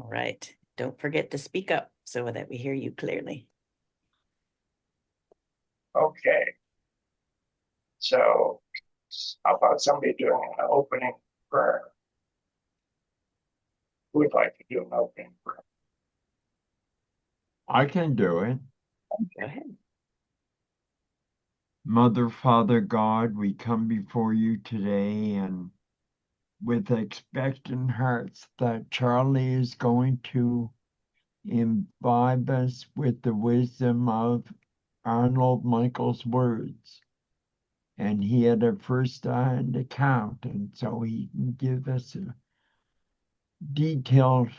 All right. Don't forget to speak up so that we hear you clearly. Okay, so how about somebody doing an opening prayer? Who would like to do an opening prayer? I can do it. Go ahead. Mother, Father God, we come before you today and with expectant hearts that Charlie is going to imbibe us with the wisdom of Arnold Michael's words. And he had a first-hand account, and so he can give us a detailed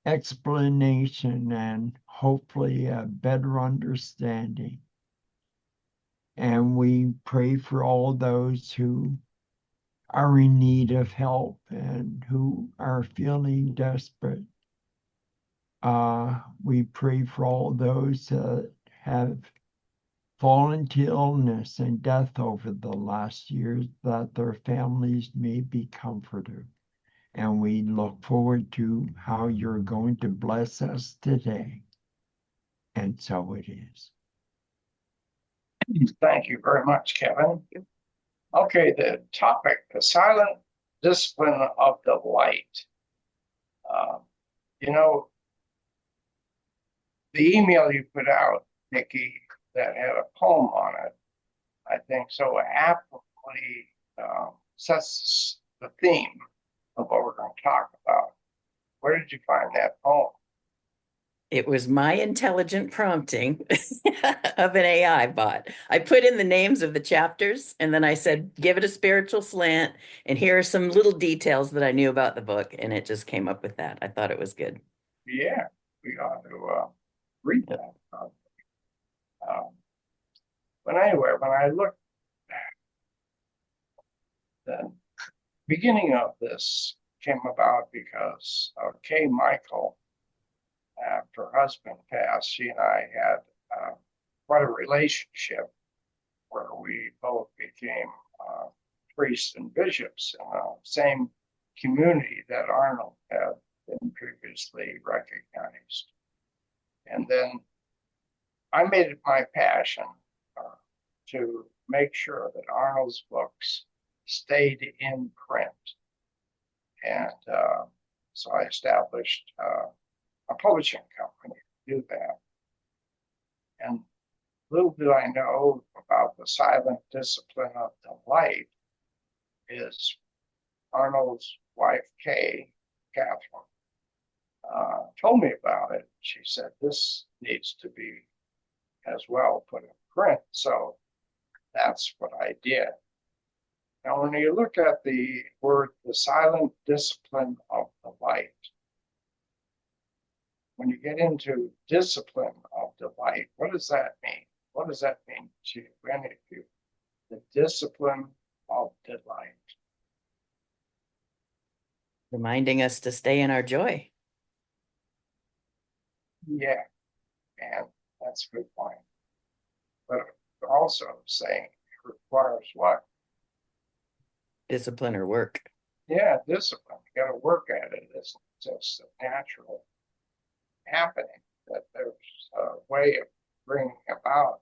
explanation and hopefully a better understanding. And we pray for all those who are in need of help and who are feeling desperate. We pray for all those that have fallen to illness and death over the last years, that their families may be comforted. And we look forward to how you're going to bless us today. And so it is. Thank you very much, Kevin. Okay, the topic, the silent discipline of the light. Uh, you know, the email you put out, Nikki, that had a poem on it, I think so aptly sets the theme of what we're going to talk about. Where did you find that poem? It was my intelligent prompting of an AI bot. I put in the names of the chapters and then I said, give it a spiritual slant. And here are some little details that I knew about the book. And it just came up with that. I thought it was good. Yeah, we ought to read that. Um, but anyway, when I looked, the beginning of this came about because Kay Michael, after her husband passed, she and I had quite a relationship where we both became priests and bishops in the same community that Arnold had been previously recognized. And then I made it my passion to make sure that Arnold's books stayed in print. And so I established a publishing company to do that. And little did I know about the silent discipline of delight is Arnold's wife, Catherine, told me about it. She said, this needs to be as well put in print. So that's what I did. Now, when you look at the word, the silent discipline of the light, when you get into discipline of delight, what does that mean? What does that mean to any of you? The discipline of delight. Reminding us to stay in our joy. Yeah, and that's a good point. But also saying it requires what? Discipline or work. Yeah, discipline. You got to work at it. It's just a natural happening that there's a way of bringing about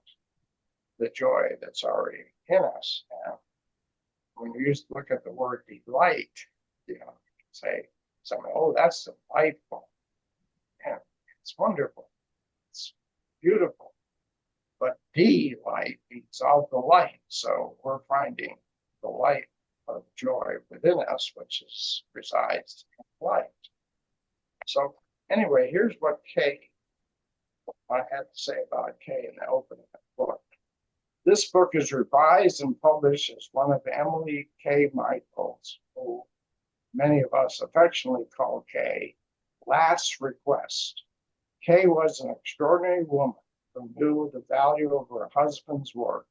the joy that's already in us. And when you look at the word delight, you know, say something, oh, that's delightful. And it's wonderful. It's beautiful. But delight means of the light. So we're finding the light of joy within us, which resides in light. So anyway, here's what I had to say about Kay in the opening of the book. This book is revised and published as one of Emily K. Michael's, who many of us affectionately call Kay, last request. Kay was an extraordinary woman who knew the value of her husband's work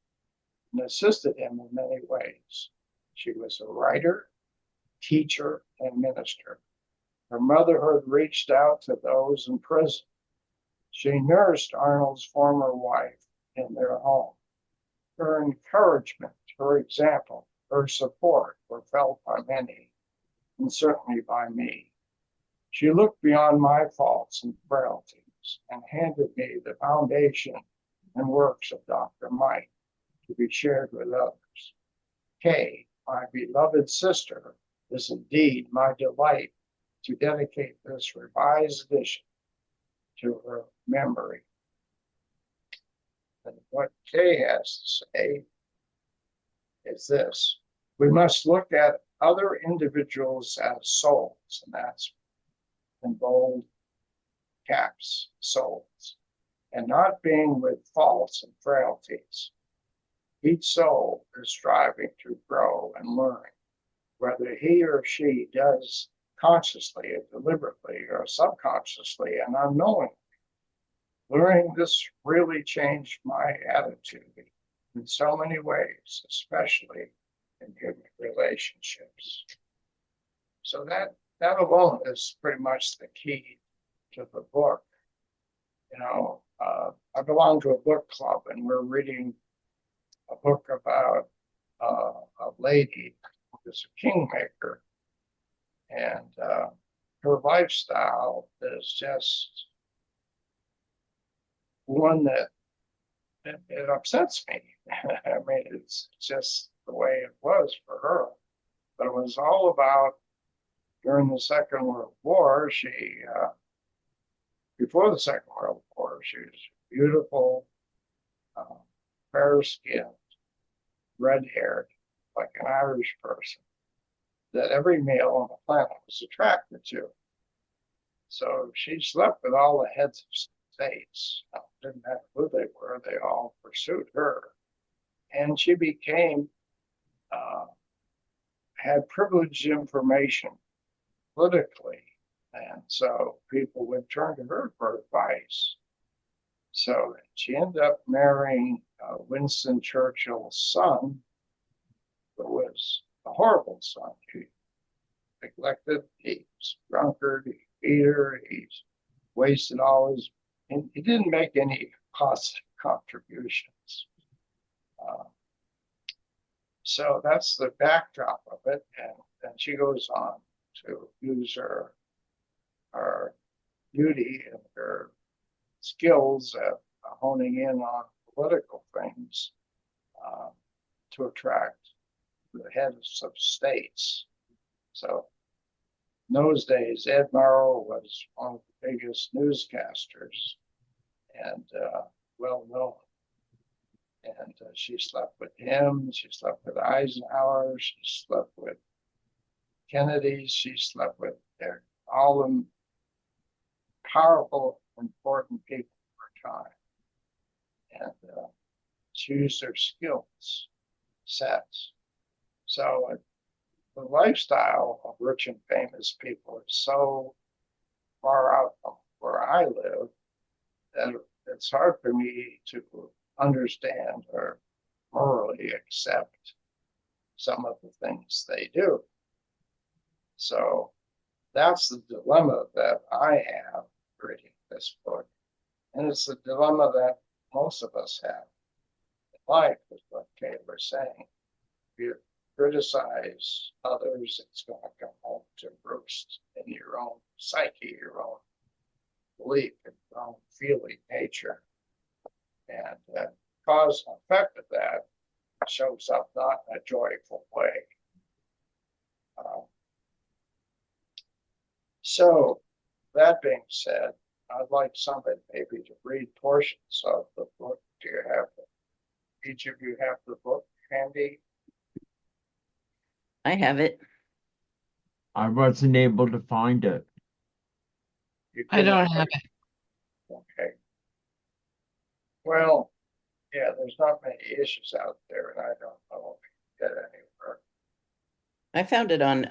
and assisted him in many ways. She was a writer, teacher, and minister. Her motherhood reached out to those in prison. She nursed Arnold's former wife in their home. Her encouragement, her example, her support were felt by many, and certainly by me. She looked beyond my faults and frailties and handed me the foundation and works of Dr. Mike to be shared with others. Kay, my beloved sister, is indeed my delight to dedicate this revised edition to her memory. And what Kay has to say is this: we must look at other individuals as souls, and that's in bold caps, souls, and not being with faults and frailties. Each soul is striving to grow and learn, whether he or she does consciously or deliberately or subconsciously and unknowingly. Learning this really changed my attitude in so many ways, especially in human relationships. So that alone is pretty much the key to the book. I belong to a book club, and we're reading a book about a lady who is a kingmaker, and her lifestyle is just one that it upsets me. I mean, it's just the way it was for her. But it was all about during the Second World War. Before the Second World War, she was beautiful, uh, fair skinned, red haired, like an Irish person that every male on the planet was attracted to. So she slept with all the heads of states. Didn't matter who they were, they all pursued her. And she uh, had privileged information politically. And so people would turn to her for advice. So she ended up marrying Winston Churchill's son, who was a horrible son. He neglected, he was a drunkard, he beat her, he wasted all his, and he didn't make any positive contributions. Uh, so that's the backdrop of it. And then she goes on to use her beauty and her skills at honing in on political things uh, to attract the heads of states. So in those days, Ed Murrow was one of the biggest newscasters and well known. And she slept with him, she slept with Eisenhower, she slept with Kennedy, she slept with all the powerful, important people of her time. And she used their skills sets. So the lifestyle of rich and famous people is so far out from where I live that it's hard for me to understand or morally accept some of the things they do. So that's the dilemma that I have reading this book. And it's the dilemma that most of us have in life, is what Kay was saying. If you criticize others, it's going to come home to roost in your own psyche, your own belief, and your own feeling nature. And the cause and effect of that shows up not in a joyful way. So that being said, I'd like somebody maybe to read portions of the book. Do you have each of you have the book handy? I have it. I wasn't able to find it. You I don't couldn't have read? Okay. Well, yeah, there's not many issues out there, and I don't know if you can get anywhere. I found it on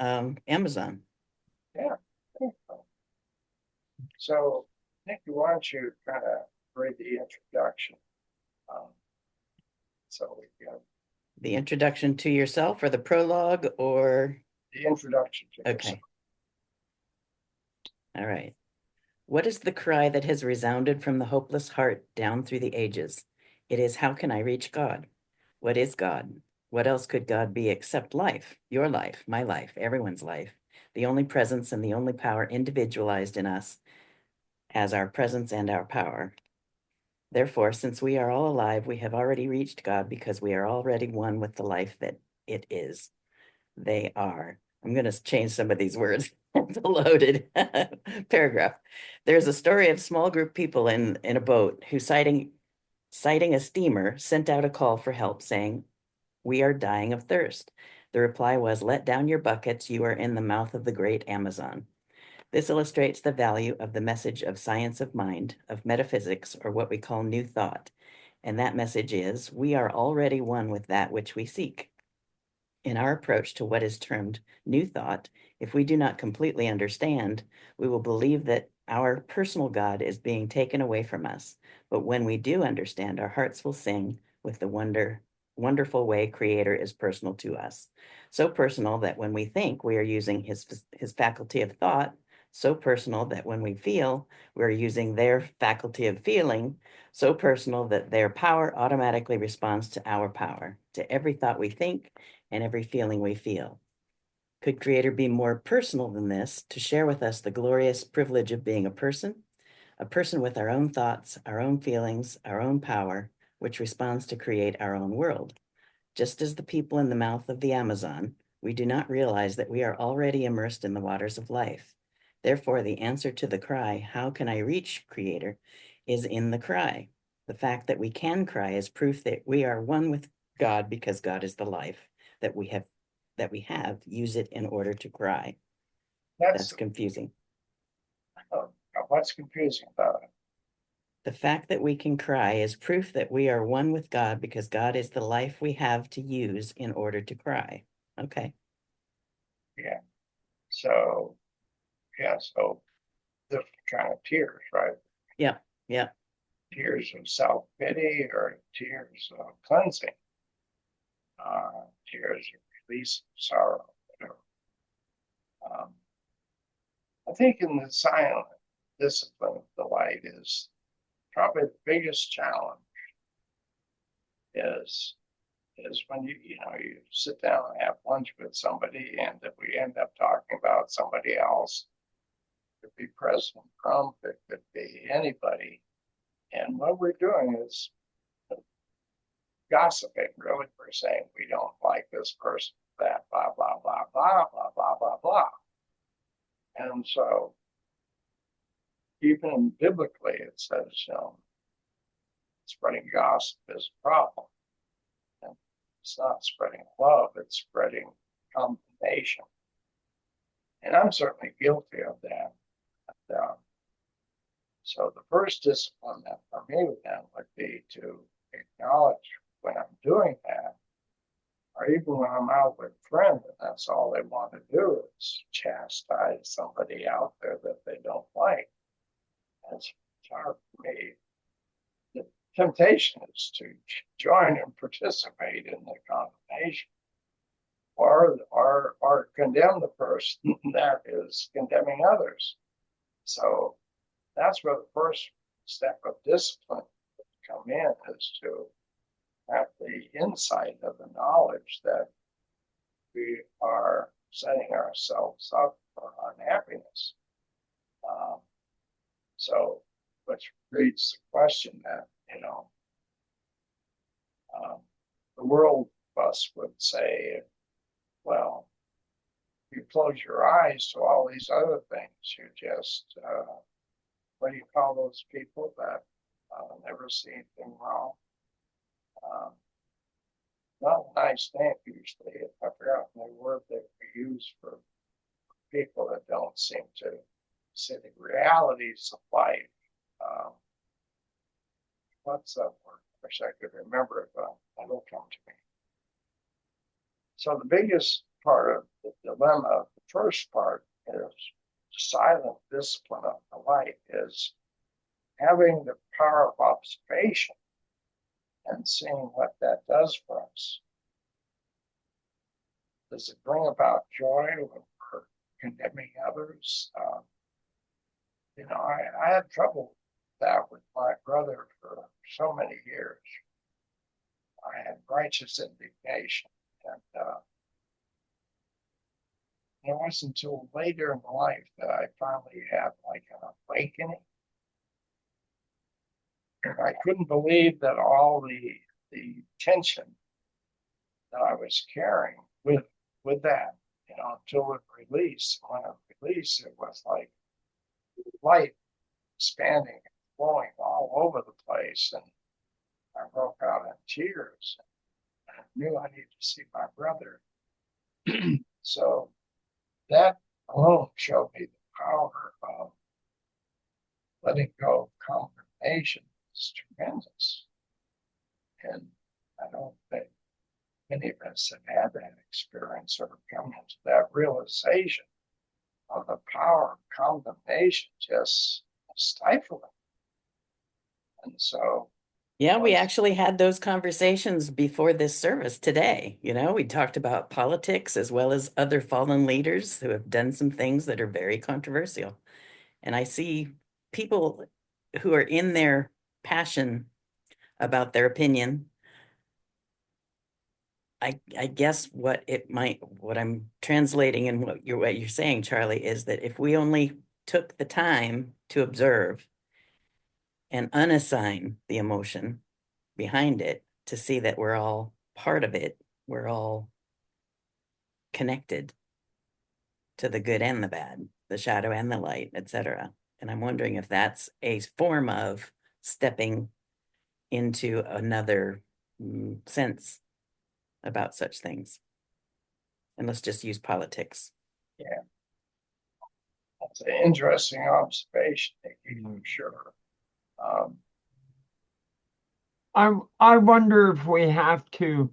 Amazon. Yeah. So, Nikki, why don't you kind of read the introduction? So we can The introduction to yourself or the prologue or the introduction to yourself. okay. All right. What is the cry that has resounded from the hopeless heart down through the ages? It is, how can I reach God? What is God? What else could God be except life? Your life, my life, everyone's life. The only presence and the only power individualized in us as our presence and our power. Therefore, since we are all alive, we have already reached God because we are already one with the life that it is. They are. I'm going to change some of these words. It's a loaded paragraph. There's a story of small group people in a boat who sighting a steamer sent out a call for help saying, "We are dying of thirst." The reply was, "Let down your buckets. You are in the mouth of the great Amazon." This illustrates the value of the message of science of mind, of metaphysics, or what we call new thought. And that message is, we are already one with that which we seek. In our approach to what is termed new thought, if we do not completely understand, we will believe that our personal God is being taken away from us. But when we do understand, our hearts will sing with the wonderful way Creator is personal to us. So personal that when we think, we are using his faculty of thought. So personal that when we feel, we're using their faculty of feeling. So personal that their power automatically responds to our power, to every thought we think and every feeling we feel. Could Creator be more personal than this to share with us the glorious privilege of being a person with our own thoughts, our own feelings, our own power, which responds to create our own world? Just as the people in the mouth of the Amazon, we do not realize that we are already immersed in the waters of life. Therefore, the answer to the cry, "How can I reach Creator?" is in the cry. The fact that we can cry is proof that we are one with God because God is the life that we have. Use it in order to cry. That's That's confusing. uh, what's confusing about it. The fact that we can cry is proof that we are one with God because God is the life we have to use in order to cry. Okay. Yeah. So, yeah, so different kind of tears, right? Yeah. Yeah. Tears of self-pity or tears of cleansing, tears of release, sorrow, whatever. Um, I think in the silent discipline of the light is probably the biggest challenge is when you sit down and have lunch with somebody and that we end up talking about somebody else. It could be President Trump, it could be anybody. And what we're doing is gossiping, really. We're saying we don't like this person, that, blah, blah, blah, blah, blah, blah, blah, blah. And so even biblically, it says, spreading gossip is a problem. And it's not spreading love, it's spreading condemnation. And I'm certainly guilty of that. So the first discipline that for me then would be to acknowledge when I'm doing that, or even when I'm out with friends, and that's all they want to do is chastise somebody out there that they don't like. And it's hard for me. The temptation is to join and participate in the condemnation, or condemn the person that is condemning others. So that's where the first step of discipline would come in, is to have the insight of the knowledge that we are setting ourselves up for unhappiness. Um, so, which creates the question that, the world of us would say, well, you close your eyes to all these other things. You just, what do you call those people that never see anything wrong? Um, Not a nice name usually. I forgot the word that we use for people that don't seem to see the realities of life. Um, what's that word? I wish I could remember it, but it'll come to me. So the biggest part of the dilemma, the first part is silent discipline of the light, is having the power of observation and seeing what that does for us. Does it bring about joy when we're condemning others? I had trouble with that with my brother for so many years. I had righteous indignation. And it wasn't until later in life that I finally had like an awakening. And I couldn't believe that all the tension that I was carrying with that, until it released. When it released, it was like light expanding and flowing all over the place. And I broke out in tears. I knew I needed to see my brother. So that alone showed me the power of letting go of condemnation. Is tremendous. And I don't think many of us have had that experience or come into that realization of the power of condemnation just stifling. And so Yeah, we once, actually had those conversations before this service today. We talked about politics as well as other fallen leaders who have done some things that are very controversial. And I see people who are in their passion about their opinion. I guess what I'm translating and what you're saying, Charlie, is that if we only took the time to observe and unassign the emotion behind it to see that we're all part of it, we're all connected to the good and the bad, the shadow and the light, etc. And I'm wondering if that's a form of stepping into another sense about such things. And let's just use politics. yeah, that's an interesting observation, Nikki, for sure. Um, I wonder if we have to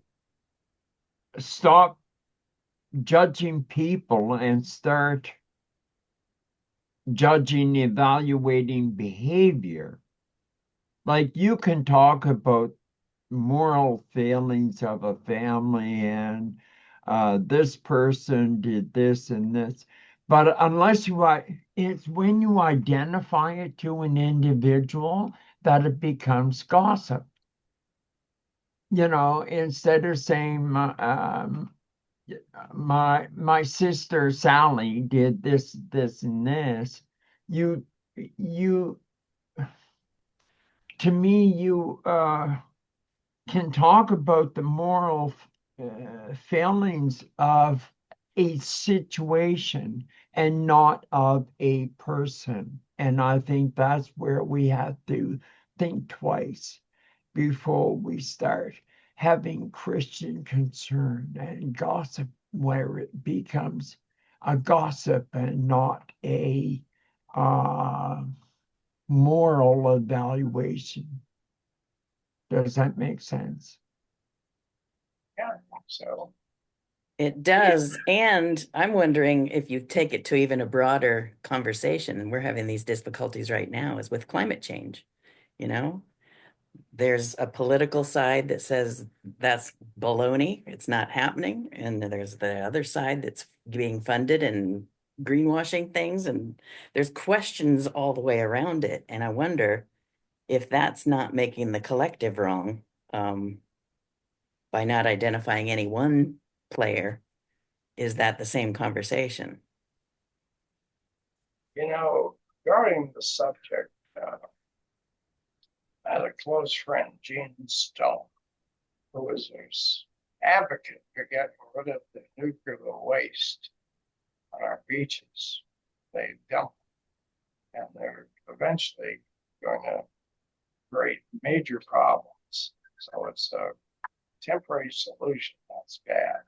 stop judging people and start judging, evaluating behavior. Like you can talk about moral failings of a family and this person did this and this. But unless it's when you identify it to an individual that it becomes gossip. Instead of saying my sister Sally did this, and this, you you to me you can talk about the moral failings of a situation and not of a person. And I think that's where we have to think twice before we start having Christian concern and gossip, where it becomes a gossip and not a uh, moral evaluation. Does that make sense? yeah, so It does. And I'm wondering if you take it to even a broader conversation, and we're having these difficulties right now, is with climate change. You know, there's a political side that says that's baloney, it's not happening. And there's the other side that's being funded and greenwashing things. And there's questions all the way around it. And I wonder if that's not making the collective wrong by not identifying any one player. Is that the same conversation? regarding the subject, I had a close friend, Gene Stone, who was an advocate for getting rid of the nuclear waste on our beaches. They dump it, and they're eventually going to create major problems. So it's a temporary solution. That's bad.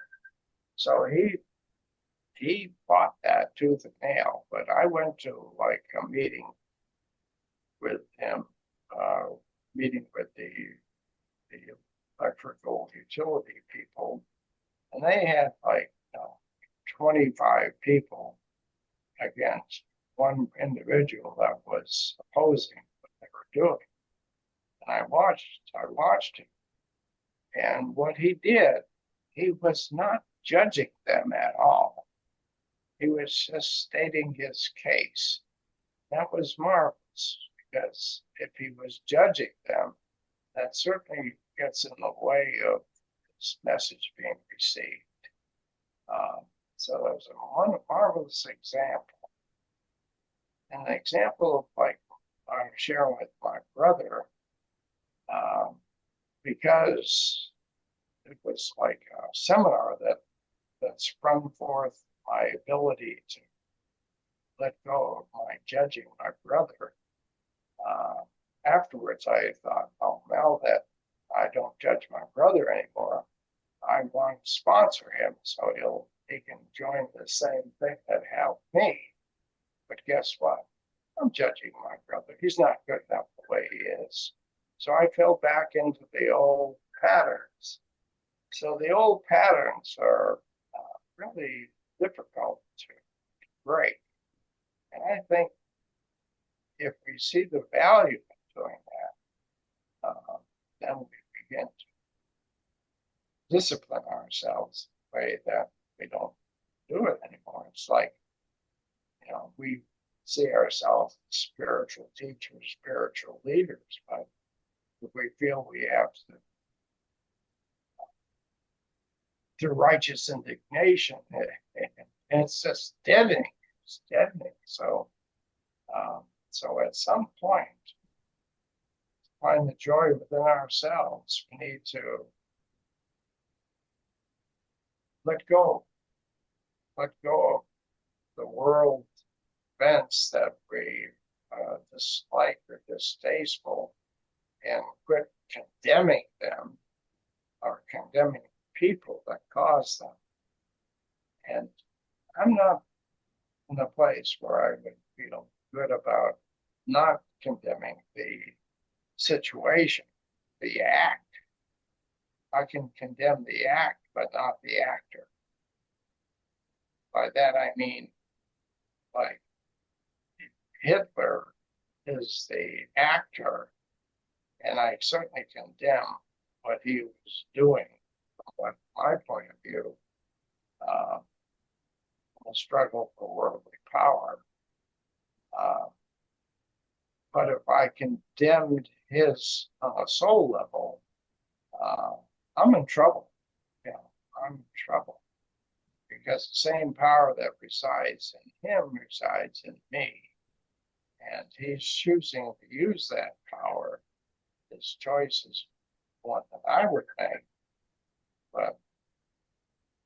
So he fought that tooth and nail. But I went to like a meeting with him, uh, meeting with the electrical utility people, and they had like 25 people against one individual that was opposing what they were doing. And I watched him, and what he did, he was not judging them at all. He was just stating his case. That was marvelous because if he was judging them, that certainly gets in the way of this message being received. So that was a marvelous example. And an example of like I'm sharing with my brother, because it was like a seminar that sprung forth my ability to let go of my judging my brother. Afterwards, I thought, oh, now that I don't judge my brother anymore, I want to sponsor him so he can join the same thing that helped me. But guess what? I'm judging my brother. He's not good enough the way he is. So I fell back into the old patterns. So the old patterns are really difficult to break. And I think if we see the value of doing that, then we begin to discipline ourselves in a way that we don't do it anymore. It's like, we see ourselves as spiritual teachers, spiritual leaders, but if we feel we have to, through righteous indignation, it's just deadening. It's deadening. So at some point, to find the joy within ourselves, we need to let go of the world events that we dislike or distasteful, and quit condemning them or condemning people that cause them. And I'm not in a place where I would feel good about not condemning the situation, the act. I can condemn the act, but not the actor. By that I mean, like, Hitler is the actor, and I certainly condemn what he was doing from my point of view, the struggle for worldly power. But if I condemned his on a soul level, I'm in trouble. I'm in trouble, because the same power that resides in him resides in me. And he's choosing to use that power. His choice is one that I would make. But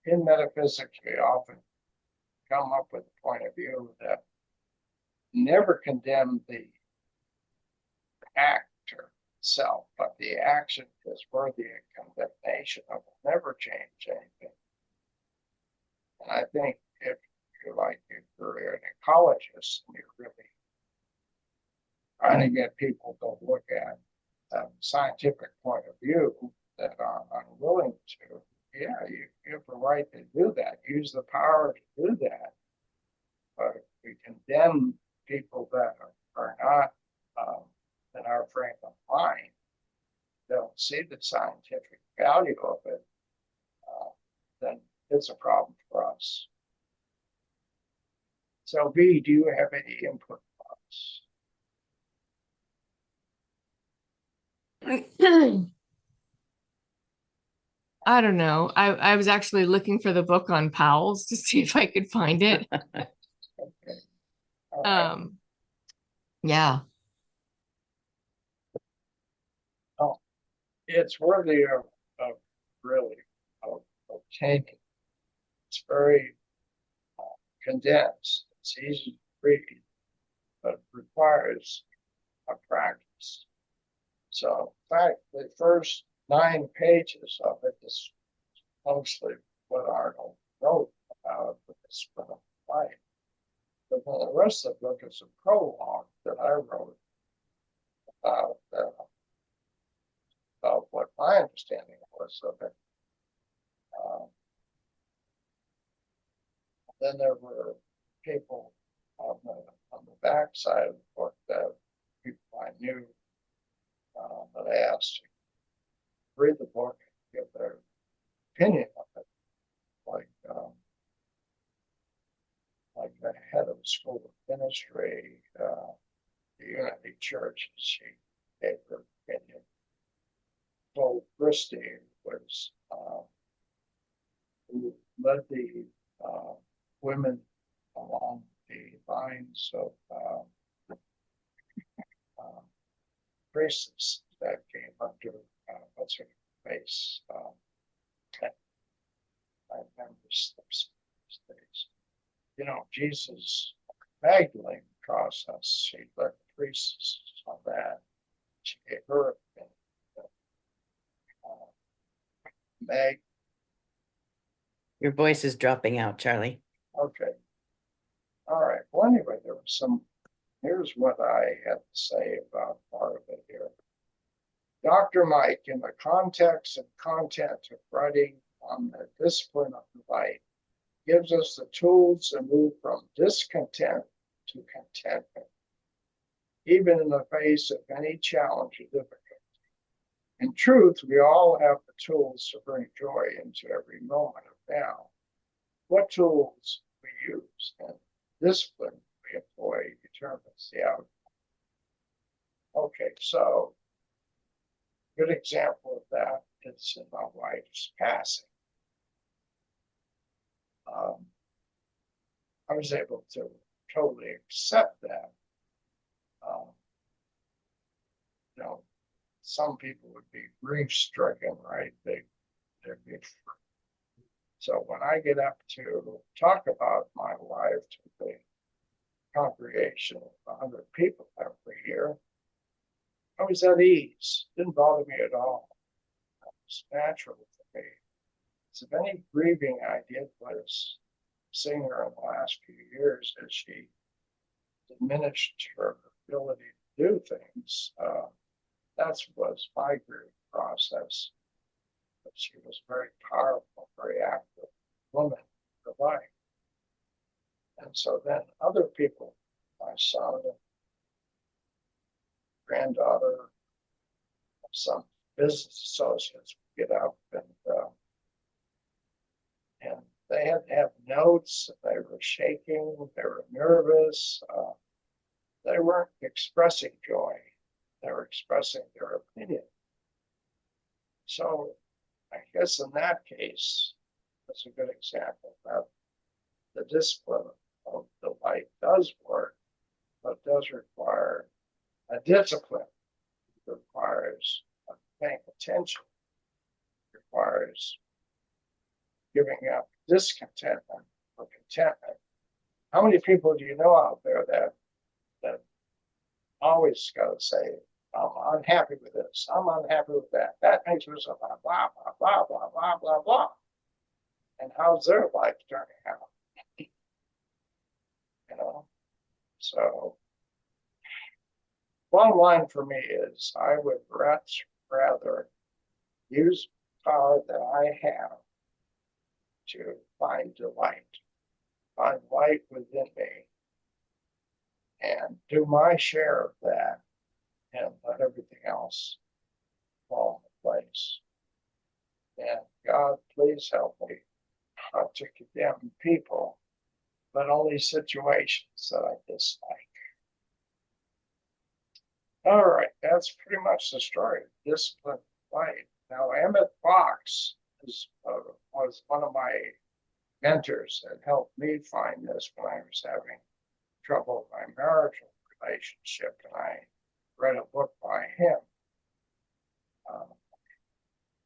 in metaphysics, we often come up with a point of view that never condemn the actor itself, but the action is worthy of condemnation. It will never change anything. And I think if you're an ecologist and you're really trying to get people to look at a scientific point of view that are unwilling to, yeah, you have the right to do that. Use the power to do that. But if we condemn people that are not in our frame of mind, don't see the scientific value of it, then it's a problem for us. So, B, do you have any input on this? I don't know. I was actually looking for the book on Powell's to see if I could find it. Okay. All right. Yeah. Oh, it's worthy of really obtaining. It's very condensed. It's easy to read, but requires a practice. So, in fact, the first 9 pages of it is mostly what Arnold wrote about with the spin of life. But then the rest of the book is a prologue that I wrote about what my understanding was of it. Then there were people on the back side of the book, that people I knew, that I asked to read the book and give their opinion of it, like the head of the School of Ministry, the Unity Church. She gave her opinion. Told Christie, was who led the women along the lines of races that came under what's her face. I remember these days. You know, Jesus Magdalene process. She led the priests on that. She gave her a Meg. Your voice is dropping out, Charlie. Okay. All right. Well, anyway, there was some. Here's what I had to say about part of it here. Dr. Mike, in the context and content of writing on the discipline of the light, gives us the tools to move from discontent to contentment, even in the face of any challenge or difficulty. In truth, we all have the tools to bring joy into every moment of now. What tools we use and discipline we employ determines the outcome. Okay, so good example of that is in my wife's passing. I was able to totally accept that. You know, some people would be grief-stricken, right? They'd be. So when I get up to talk about my wife to the congregation of 100 people every year, I was at ease. Didn't bother me at all. It was natural for me. So any grieving I did was seeing her in the last few years as she diminished her ability to do things. That was my grieving process. But she was very powerful, very active woman in her life. And so then other people, my son, granddaughter, some business associates would get up and they had to have notes. They were shaking. They were nervous. They weren't expressing joy. They were expressing their opinion. So I guess in that case, that's a good example that the discipline of the light does work, but does require a discipline. It requires paying attention. It requires giving up discontentment for contentment. How many people do you know out there that always got to say, I'm unhappy with this, I'm unhappy with that, that makes me so blah, blah, blah, blah, blah, blah, blah. And how's their life turning out? You know? So, bottom line for me is I would rather use power that I have to find delight, find light within me, and do my share of that and let everything else fall into place. And God, please help me not to condemn people, but only situations that I dislike. All right, that's pretty much the story of discipline light. Now, Emmett Fox was one of my mentors that helped me find this when I was having trouble with my marital relationship, and I read a book by him.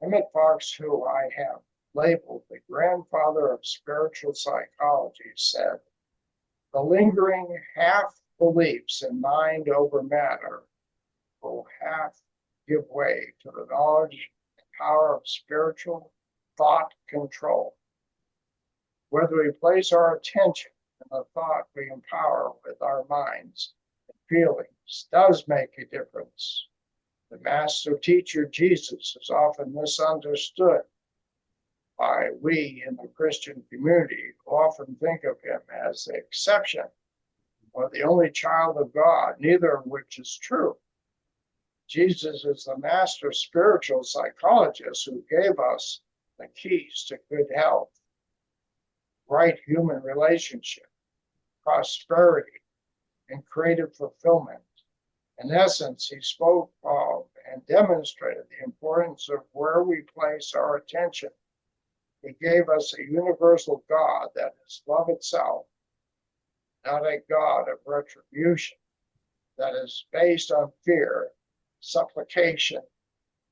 Emmett Fox, who I have labeled the grandfather of spiritual psychology, said, the lingering half beliefs in mind over matter will half give way to the knowledge and power of spiritual thought control. Whether we place our attention in the thought we empower with our minds and feelings does make a difference. The master teacher Jesus is often misunderstood by we in the Christian community, who often think of him as the exception or the only child of God, neither of which is true. Jesus is the master spiritual psychologist who gave us the keys to good health, right human relationship, prosperity, and creative fulfillment. In essence, he spoke of and demonstrated the importance of where we place our attention. He gave us a universal God that is love itself, not a God of retribution that is based on fear, supplication,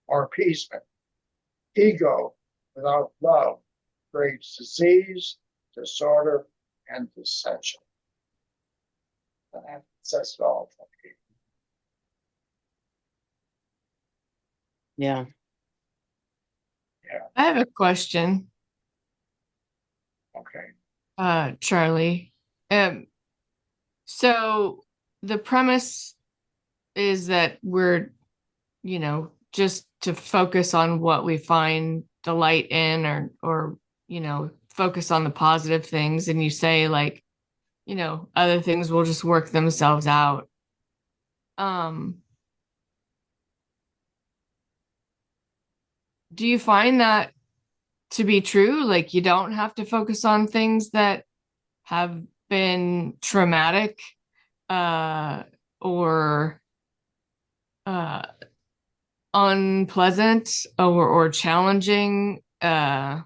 or appeasement. Ego without love creates disease, disorder, and dissension. And that says it all for me. Yeah. Yeah, I have a question, okay. Charlie. So the premise is that we're, just to focus on what we find delight in, or, focus on the positive things. And you say, like, other things will just work themselves out. Do you find that to be true? Like, you don't have to focus on things that have been traumatic, uh, or uh, unpleasant, or challenging, at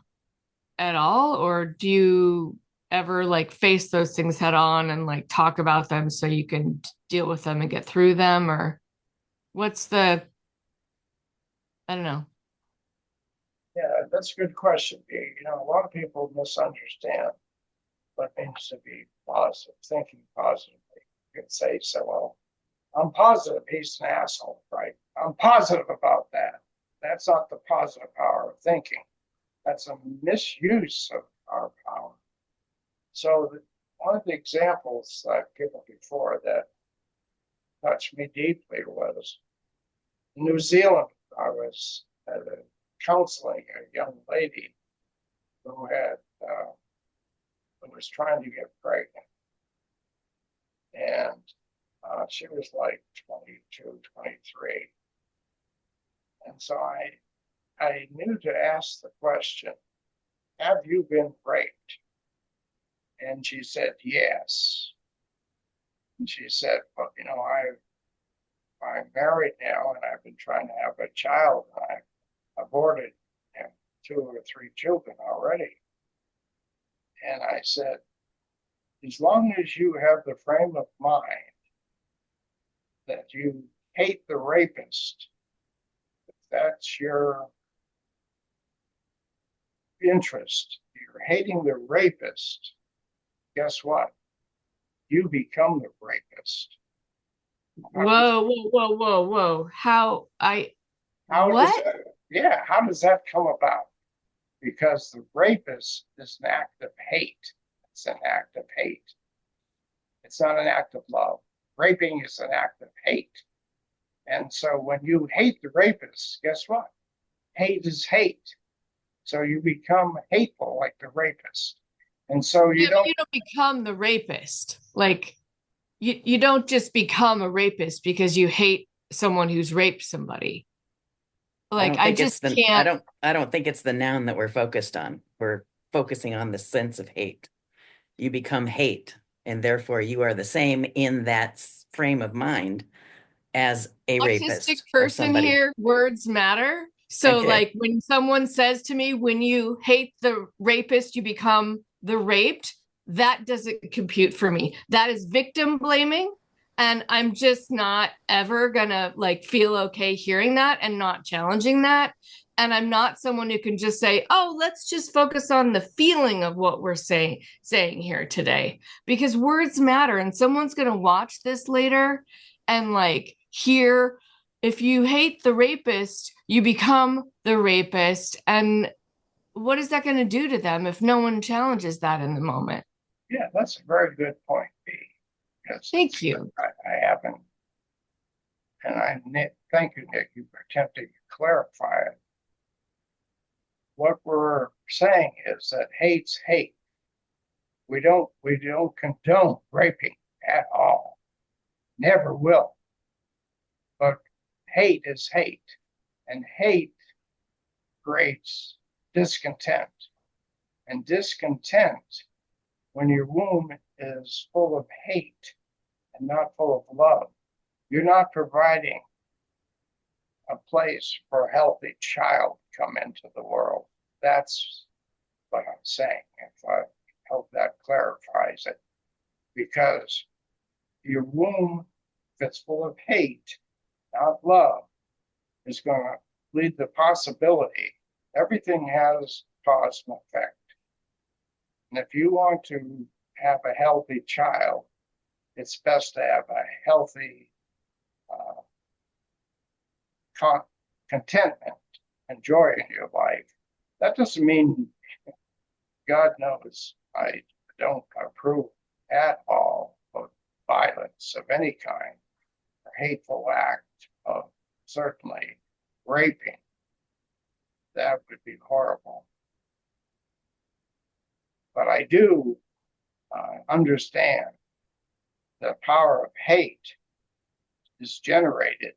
all? Or do you ever like face those things head on and like talk about them so you can deal with them and get through them? Or what's the, I don't know. Yeah, that's a good question. A lot of people misunderstand what it means to be positive, thinking positively. You could say, so, well, I'm positive he's an asshole, right? I'm positive about that. That's not the positive power of thinking. That's a misuse of our power. So one of the examples I've given before that touched me deeply was in New Zealand. I was counseling a young lady who who was trying to get pregnant, and she was like 22, 23. And so I knew to ask the question, have you been raped? And she said, yes. And she said, well, I'm married now and I've been trying to have a child. And I aborted 2 or 3 children already. And I said, as long as you have the frame of mind that you hate the rapist, if that's your interest, you're hating the rapist, guess what? You become the rapist. Whoa, whoa, whoa, whoa, whoa. How What? how does that come about? Because the rapist is an act of hate. It's an act of hate. It's not an act of love. Raping is an act of hate. And so when you hate the rapist, guess what? Hate is hate. So you become hateful like the rapist. And so you You don't become the rapist. Like, you don't just become a rapist because you hate someone who's raped somebody. Like, I just can't. I don't think it's the noun that we're focused on. We're focusing on the sense of hate. You become hate, and therefore you are the same in that frame of mind as a Autistic rapist or person somebody. here, words matter. So, Okay. like, when someone says to me, when you hate the rapist, you become the raped, that doesn't compute for me. That is victim blaming. And I'm just not ever gonna like feel okay hearing that and not challenging that. And I'm not someone who can just say, oh, let's just focus on the feeling of what we're saying here today. Because words matter. And someone's gonna watch this later and like hear, if you hate the rapist, you become the rapist. And what is that going to do to them if no one challenges that in the moment? Yeah, that's a very good point, B. Thank you. I haven't, and thank you, Nick. You attempted to clarify it. What we're saying is that hate's hate. We don't condone raping at all. Never will. But hate is hate, and hate creates discontent. And discontent, when your womb is full of hate and not full of love, you're not providing a place for a healthy child to come into the world. That's what I'm saying. If I hope that clarifies it, because your womb, if it's full of hate, not love, is going to lead the possibility. Everything has cause and effect. And if you want to have a healthy child, it's best to have a healthy contentment and joy in your life. That doesn't mean, God knows, I don't approve at all of violence of any kind, or hateful act of certainly raping. That would be horrible. But I do understand the power of hate is generated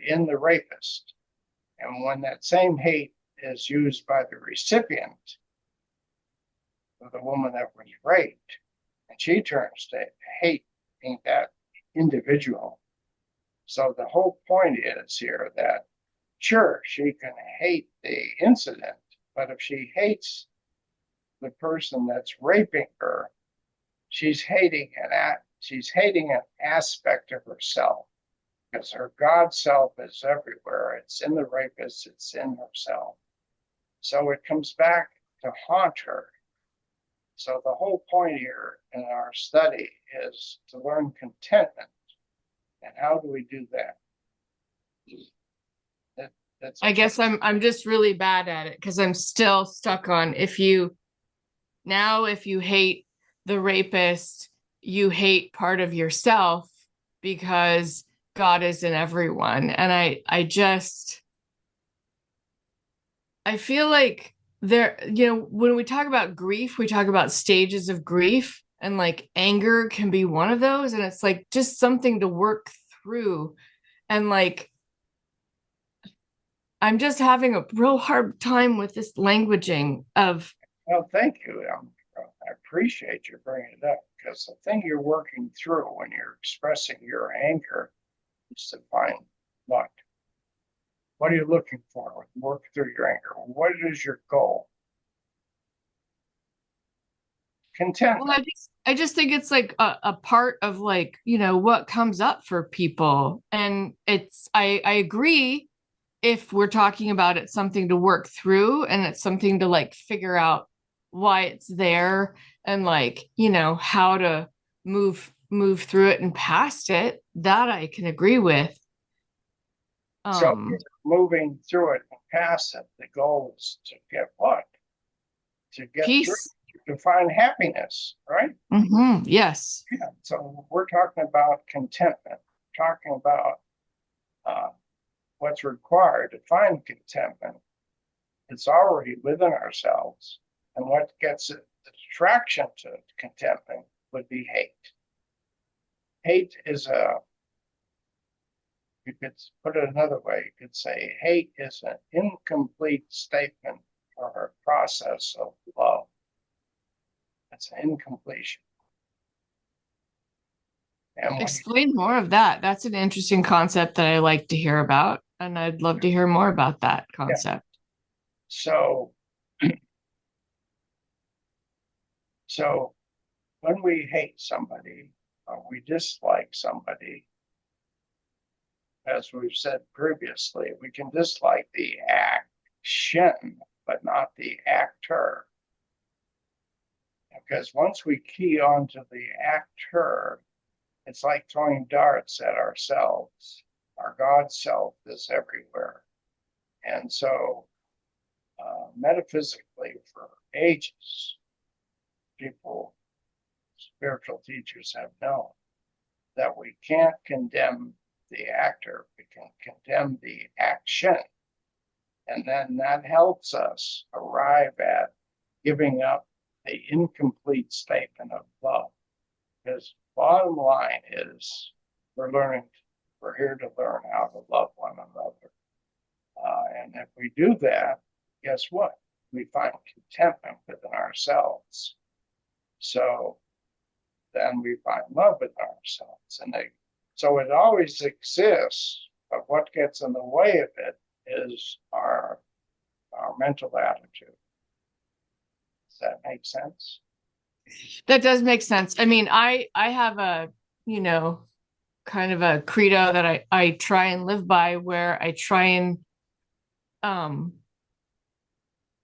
in the rapist. And when that same hate is used by the recipient of the woman that was raped, and she turns to hating that individual. So the whole point is here that, sure, she can hate the incident, but if she hates the person that's raping her, she's hating an aspect of herself, because her God self is everywhere. It's in the rapist, it's in herself. So it comes back to haunt her. So the whole point here in our study is to learn contentment. And how do we do that? I guess I'm just really bad at it because I'm still stuck on if you hate the rapist, you hate part of yourself because God is in everyone. And I feel like when we talk about grief, we talk about stages of grief, and like anger can be one of those. And it's like just something to work through. And like, I'm just having a real hard time with this languaging of. Well, thank you. I appreciate you bringing it up, because the thing you're working through when you're expressing your anger is to find what? What are you looking for? Work through your anger. What is your goal? Contentment. Well, I just think it's like a part of like, what comes up for people. And I agree if we're talking about it's something to work through and it's something to like figure out why it's there and like, how to move through it and past it, that I can agree with. So moving through it and past it, the goal is to get what? To get peace. To find happiness, right? Mm-hmm. Yes. Yeah. So we're talking about contentment, talking about what's required to find contentment. It's already within ourselves. And what gets the attraction to contentment would be hate. Hate is you could put it another way, you could say hate is an incomplete statement or a process of love. It's an incompletion. And explain more of that. That's an interesting concept that I like to hear about, and I'd love to hear more about that concept. Yeah. So when we hate somebody or we dislike somebody, as we've said previously, we can dislike the action, but not the actor. Because once we key onto the actor, it's like throwing darts at ourselves. Our God self is everywhere. And so, metaphysically, for ages, spiritual teachers have known that we can't condemn the actor, we can condemn the action. And then that helps us arrive at giving up the incomplete statement of love. Because bottom line is we're here to learn how to love one another. And if we do that, guess what? We find contentment within ourselves. So then we find love within ourselves. So it always exists But what gets in the way of it is our mental attitude. Does that make sense? That does make sense. I mean, I have a, you know, kind of a credo that I try and live by, where I try and um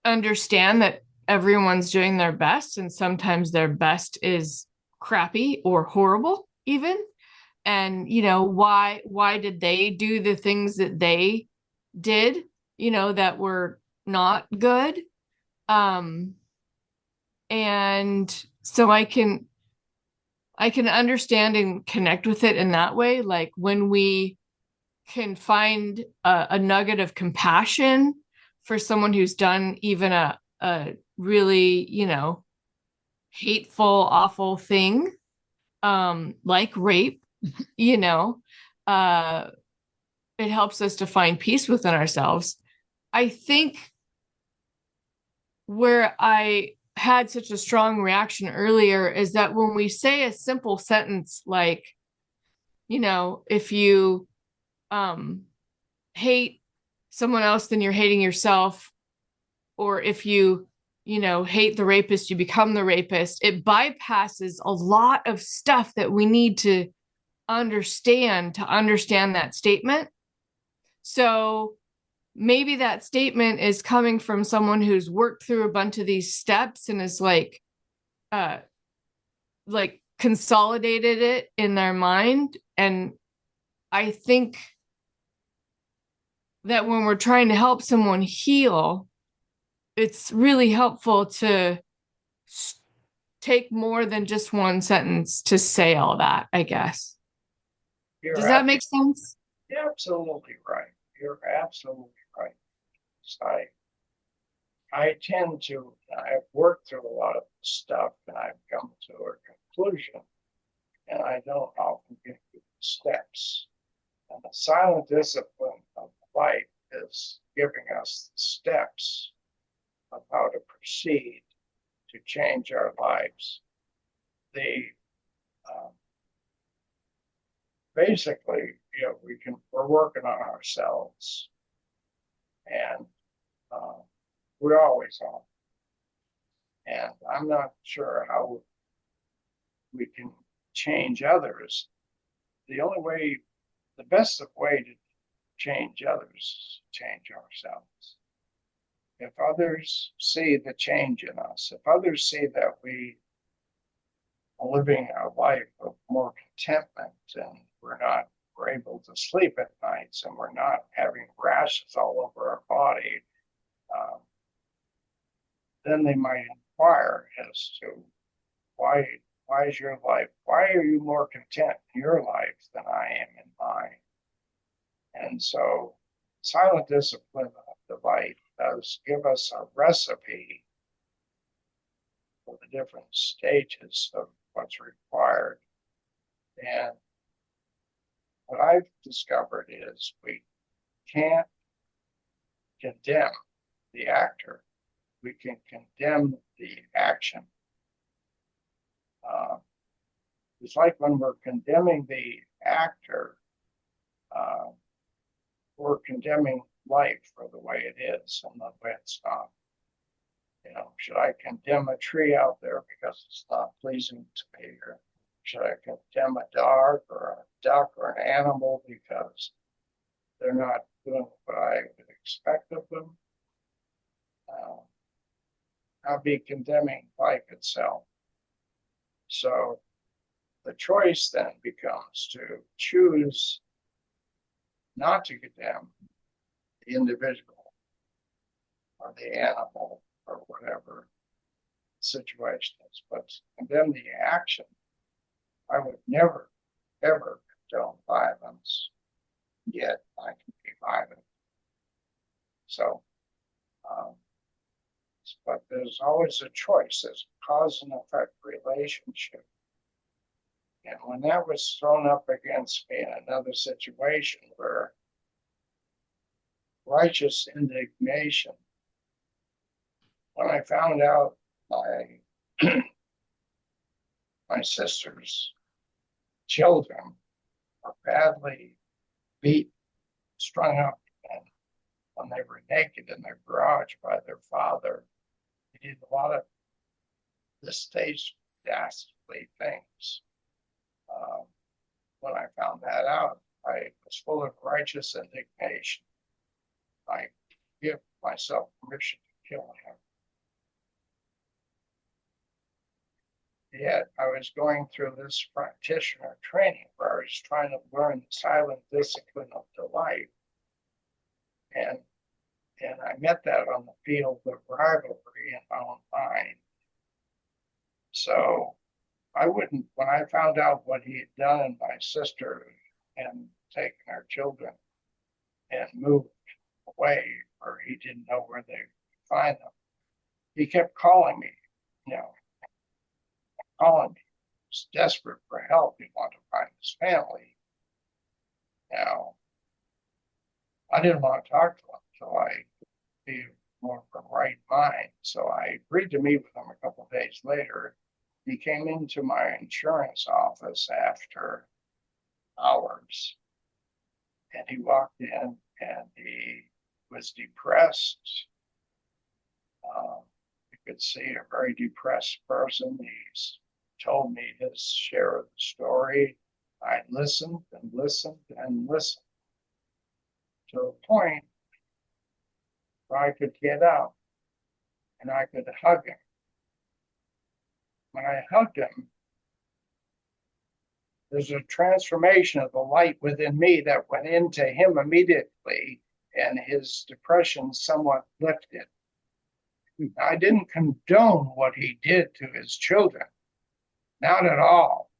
understand that everyone's doing their best, and sometimes their best is crappy or horrible even. And why did they do the things that they did, that were not good? um and so I can understand and connect with it in that way. Like when we can find a nugget of compassion for someone who's done even a really, hateful, awful thing, like rape, you know, uh, it helps us to find peace within ourselves. I think where I had such a strong reaction earlier is that when we say a simple sentence like, if you um, hate someone else, then you're hating yourself. Or if you hate the rapist, you become the rapist. It bypasses a lot of stuff that we need to understand that statement. So maybe that statement is coming from someone who's worked through a bunch of these steps and is uh like consolidated it in their mind. And I think that when we're trying to help someone heal, it's really helpful to take more than just one sentence to say all that, I guess. You're Does that make sense? absolutely right. You're absolutely right. I tend to, I've worked through a lot of stuff and I've come to a conclusion, and I don't often get to the steps. And the silent discipline of life is giving us the steps of how to proceed to change our lives. The basically, we're working on ourselves, and we're always on. And I'm not sure how we can change others. The best way to change others is to change ourselves. If others see the change in us, if others see that we are living our life of more contentment, and we're able to sleep at nights, and we're not having rashes all over our body, then they might inquire as to why is your life, why are you more content in your life than I am in mine? And so silent discipline of the light does give us a recipe for the different stages of what's required. And what I've discovered is we can't condemn the actor. We can condemn the action. It's like when we're condemning the actor, we're condemning life for the way it is and the way it's not. Should I condemn a tree out there because it's not pleasing to me? Or should I condemn a dog or a duck or an animal because they're not doing what I would expect of them? I'll be condemning life itself. So the choice then becomes to choose not to condemn the individual or the animal or whatever the situation is, but condemn the action. I would never, ever condone violence, yet I can be violent. So, but there's always a choice. There's a cause and effect relationship. And when that was thrown up against me in another situation where righteous indignation, when I found out my sister's children were badly beaten strung up, and when they were naked in their garage by their father, he did a lot of dastardly things. When I found that out, I was full of righteous indignation. I give myself permission to kill him. Yet I was going through this practitioner training where I was trying to learn the silent discipline of delight. And I met that on the field of rivalry in my own mind. So I wouldn't, when I found out what he had done in my sister and taken her children and moved away, or he didn't know where they could find them, he kept calling me, calling me. He was desperate for help. He wanted to find his family. Now, I didn't want to talk to him until I could be more of a right mind. So I agreed to meet with him a couple of days later. He came into my insurance office after hours, and he walked in and he was depressed. You could see a very depressed person. He's told me his share of the story. I listened and listened and listened to the point where I could get up and I could hug him. When I hugged him, there's a transformation of the light within me that went into him immediately, and his depression somewhat lifted. I didn't condone what he did to his children, not at all.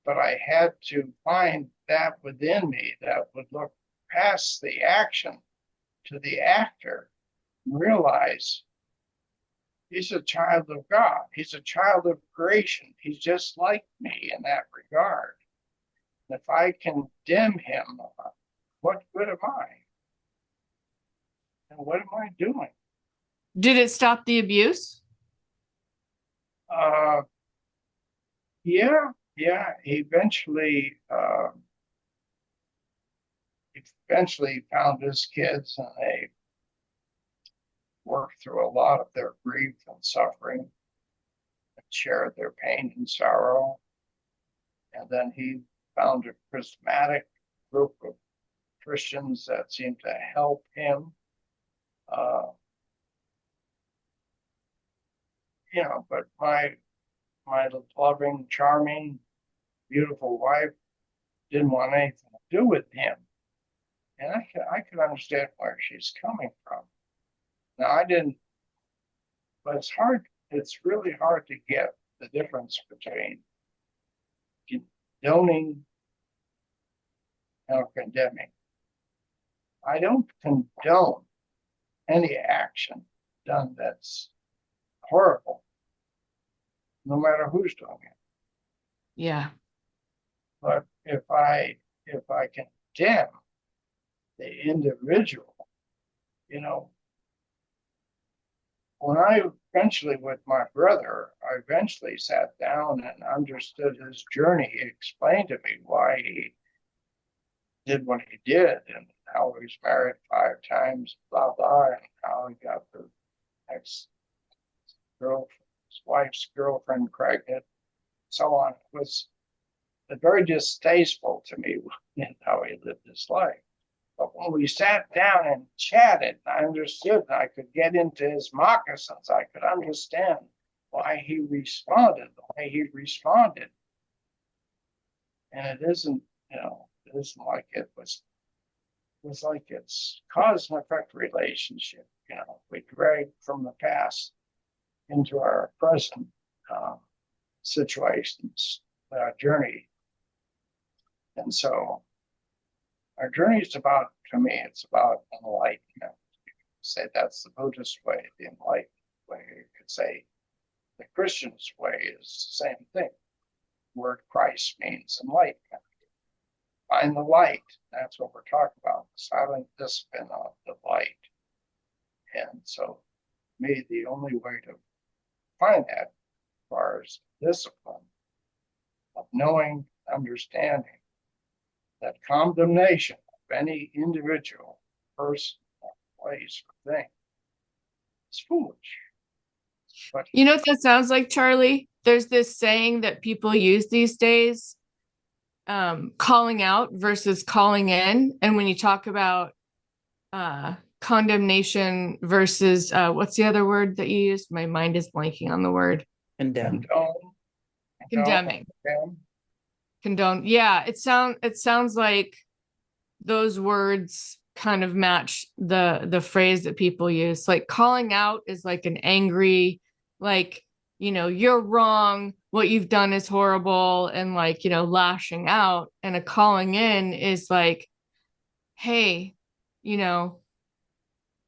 But I had to find that within me that would look past the action to the actor and realize he's a child of God. He's a child of creation. He's just like me in that regard. And if I condemn him, what good am I? And what am I doing? Did it stop the abuse? Yeah. He eventually found his kids, and they worked through a lot of their grief and suffering and shared their pain and sorrow. And then he found a charismatic group of Christians that seemed to help him. But my loving, charming, beautiful wife didn't want anything to do with him. And I could understand where she's coming from. Now, I didn't, but it's really hard to get the difference between condoning and condemning. I don't condone any action done that's horrible, no matter who's doing it. Yeah. But if I condemn the individual, when I eventually, with my brother, I eventually sat down and understood his journey. He explained to me why he did what he did and how he was married 5 times, blah, blah, and how he got the ex-girlfriend, his wife's girlfriend pregnant, so on. It was very distasteful to me in how he lived his life. But when we sat down and chatted, I understood, and I could get into his moccasins. I could understand why he responded the way he responded. And it isn't like it was like it's cause and effect relationship. We drag from the past into our present situations, our journey. And so our journey is about, to me, it's about enlightenment. You could say that's the Buddhist way, the enlightened way. You could say the Christian's way is the same thing. The word Christ means enlightenment. Find the light. That's what we're talking about, the silent discipline of the light. And so, to me, the only way to find that, as far as discipline of knowing, understanding, that condemnation of any individual, person, place, or thing is foolish. But You know what that sounds like, Charlie? There's this saying that people use these days, calling out versus calling in. And when you talk about condemnation versus what's the other word that you used? My mind is blanking on the word. Condemn. Condemning. condemn, Condone. Yeah, it sounds like those words kind of match the phrase that people use. Like calling out is like an angry, like, you're wrong, what you've done is horrible, and like, lashing out. And a calling in is like, hey, you know,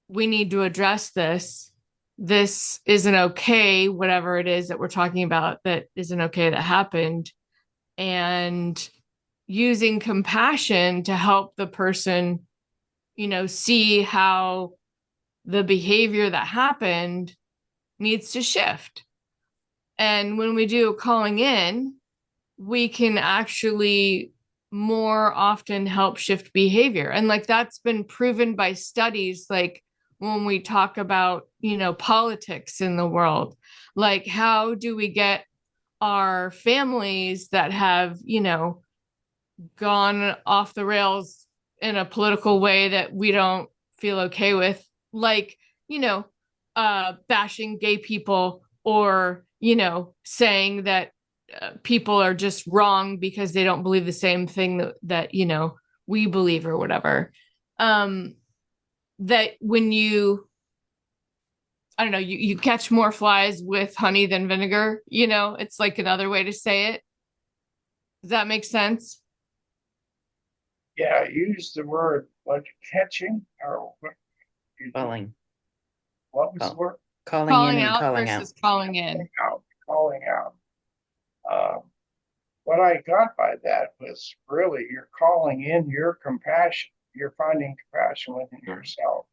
we need to address this. This isn't okay, whatever it is that we're talking about that isn't okay that happened. And using compassion to help the person, see how the behavior that happened needs to shift. And when we do calling in, we can actually more often help shift behavior. And like that's been proven by studies, like when we talk about, politics in the world, like how do we get our families that have, gone off the rails in a political way that we don't feel okay with, like, bashing gay people, or, saying that people are just wrong because they don't believe the same thing that we believe or whatever. That when I don't know, you catch more flies with honey than vinegar, it's like another way to say it. Does that make sense? yeah, use the word what catching or what Calling. what was the word? Calling in Calling and out calling out. versus calling in. Calling out. What I got by that was really you're calling in your compassion. You're finding compassion within yourself.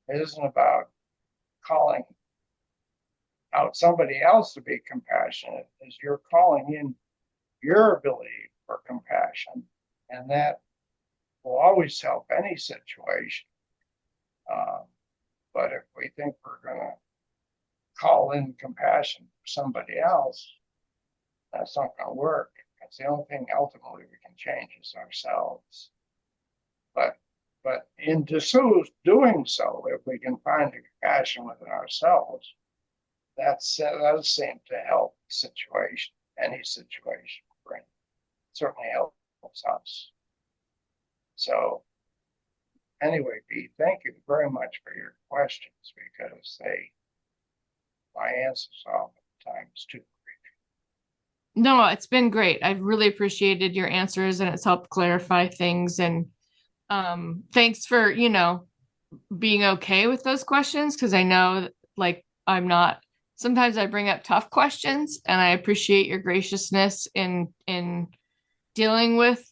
It isn't about calling out somebody else to be compassionate, is you're calling in your ability for compassion, and that will always help any situation. But if we think we're going to call in compassion for somebody else, that's not going to work. It's the only thing ultimately we can change is ourselves. But in doing so, if we can find the compassion within ourselves, that does seem to help the situation, any situation we're in. It certainly helps us. So anyway, Pete, thank you very much for your questions, because my answers oftentimes too. No, it's been great. I've really appreciated your answers, and it's helped clarify things. And thanks for, being okay with those questions, because I know, like, I'm not, sometimes I bring up tough questions, and I appreciate your graciousness in dealing with,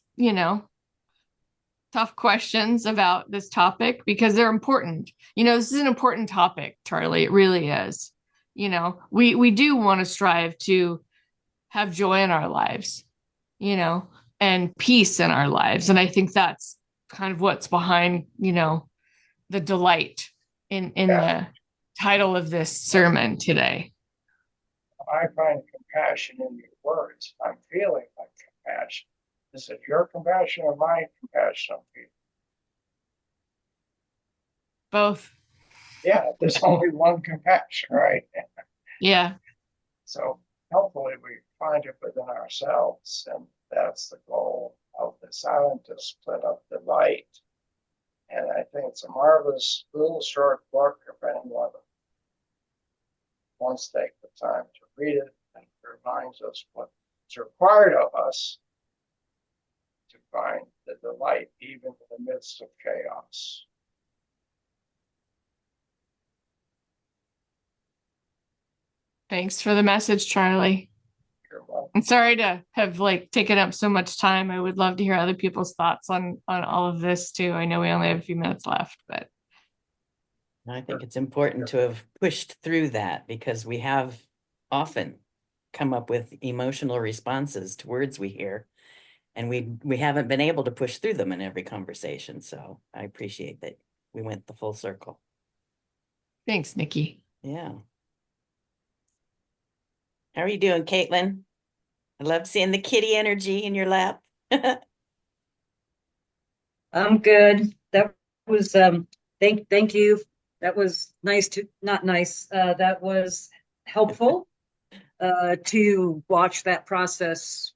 tough questions about this topic, because they're important. This is an important topic, Charlie. It really is. We do want to strive to have joy in our lives, and peace in our lives. And I think that's kind of what's behind, the delight in Yeah. the title of this sermon today. I find compassion in your words. I'm feeling like compassion. Is it your compassion or my compassion I'm feeling? Both. Yeah, there's only one compassion, right? Yeah. So hopefully we find it within ourselves, and that's the goal of the silent to split up the light. And I think it's a marvelous little short book if anyone wants to take the time to read it, and it reminds us what's required of us to find the delight even in the midst of chaos. Thanks for the message, Charlie. You're welcome. I'm sorry to have taken up so much time. I would love to hear other people's thoughts on all of this too. I know we only have a few minutes left, but I think it's important to have pushed through that, because we have often come up with emotional responses to words we hear. and we haven't been able to push through them in every conversation. So I appreciate that we went the full circle. Thanks, Nikki. Yeah. How are you doing, Caitlin? I love seeing the kitty energy in your lap. I'm good. That was thank you. That was nice to not nice. That was helpful to watch that process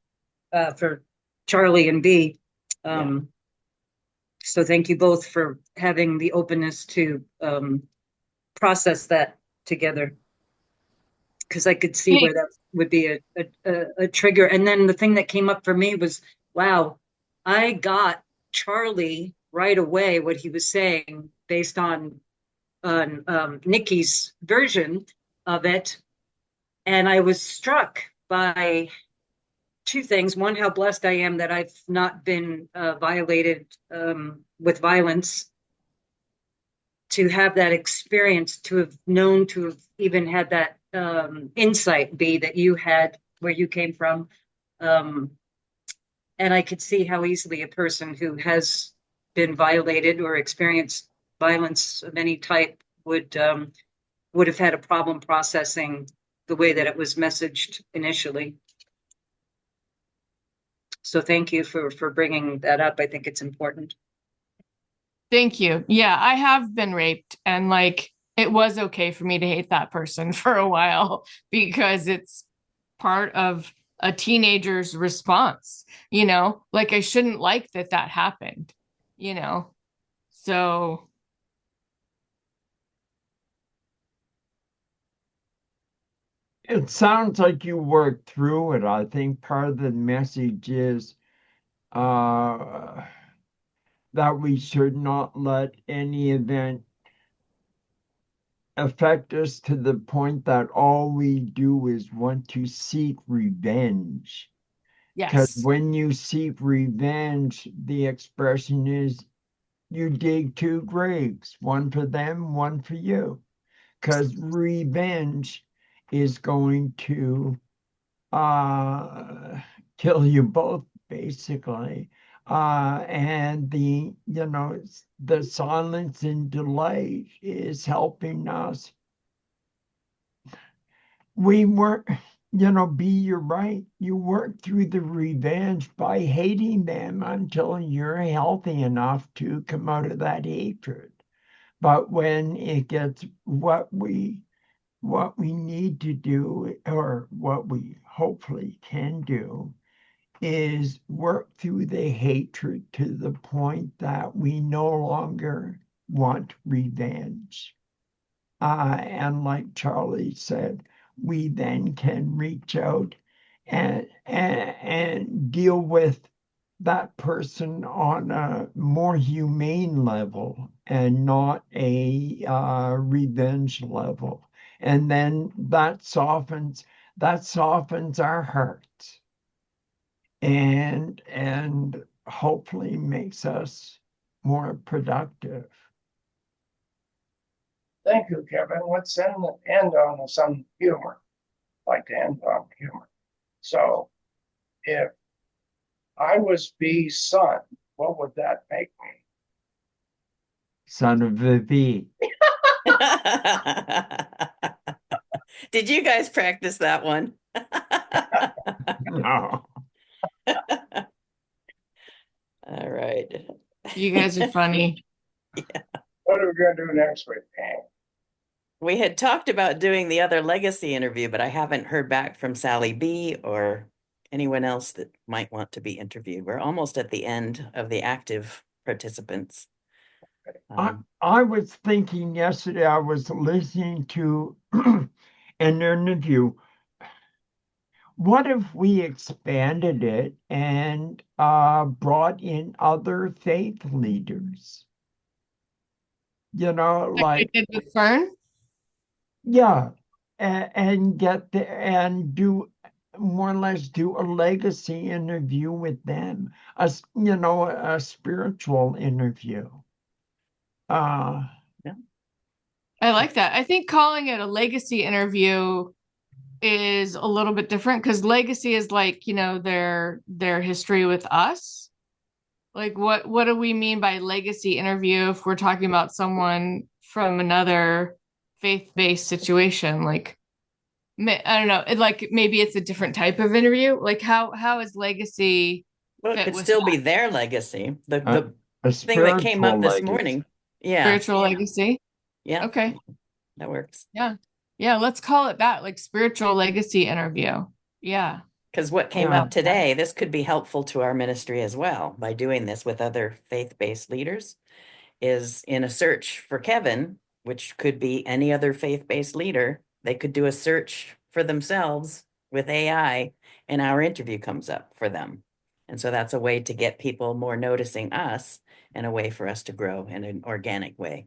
for Charlie and B. Yeah. So thank you both for having the openness to process that together. Because I could see where that would be a trigger. And then the thing that came up for me was, wow, I got Charlie right away what he was saying based on Nikki's version of it. And I was struck by two things. One, how blessed I am that I've not been violated with violence, to have that experience, to have known, to have even had that insight be that you had where you came from. And I could see how easily a person who has been violated or experienced violence of any type would have had a problem processing the way that it was messaged initially. So thank you for bringing that up. I think it's important. Thank you. Yeah, I have been raped, and like it was okay for me to hate that person for a while because it's part of a teenager's response, like I shouldn't like that happened, you know. So It sounds like you worked through it. I think part of the message is uh, that we should not let any event affect us to the point that all we do is want to seek revenge. Because yes. when you seek revenge, the expression is you dig two graves, one for them, one for you. Because revenge is going to uh, kill you both, basically. And the silence and delay is helping us. We work, B, you're right. You work through the revenge by hating them until you're healthy enough to come out of that hatred. But when it gets what we need to do, or what we hopefully can do, is work through the hatred to the point that we no longer want revenge. And like Charlie said, we then can reach out and deal with that person on a more humane level and not a revenge level. And then that softens our hearts and hopefully makes us more productive. Thank you, Kevin. Let's end on some humor. Like to end on humor. So if I was B's son, what would that make me? Son of a V. Did you guys practice that one? No. All right. You guys are funny. What are we going to do next week, Hank? We had talked about doing the other legacy interview, but I haven't heard back from Sally B or anyone else that might want to be interviewed. We're almost at the end of the active participants. I was thinking yesterday, I was listening to an interview. What if we expanded it and brought in other faith leaders? Like I did with Fern. Yeah, and get there and do more or less do a legacy interview with them, a spiritual interview. Yeah. I like that. I think calling it a legacy interview is a little bit different because legacy is like, their history with us. Like what do we mean by legacy interview if we're talking about someone from another faith-based situation? Like I don't know, like maybe it's a different type of interview. Like how is legacy Well, it fit could with still be their legacy. The A, the a thing that came spiritual up this legacy. morning. Yeah, spiritual legacy? yeah, Okay. that works. Yeah. Yeah, let's call it that, like spiritual legacy interview. Yeah. Because what came Yeah, up today, this could be helpful to our ministry as well by doing this with other faith-based leaders, is in a search for Kevin, which could be any other faith-based leader. They could do a search for themselves with AI, and our interview comes up for them. And so that's a way to get people more noticing us and a way for us to grow in an organic way.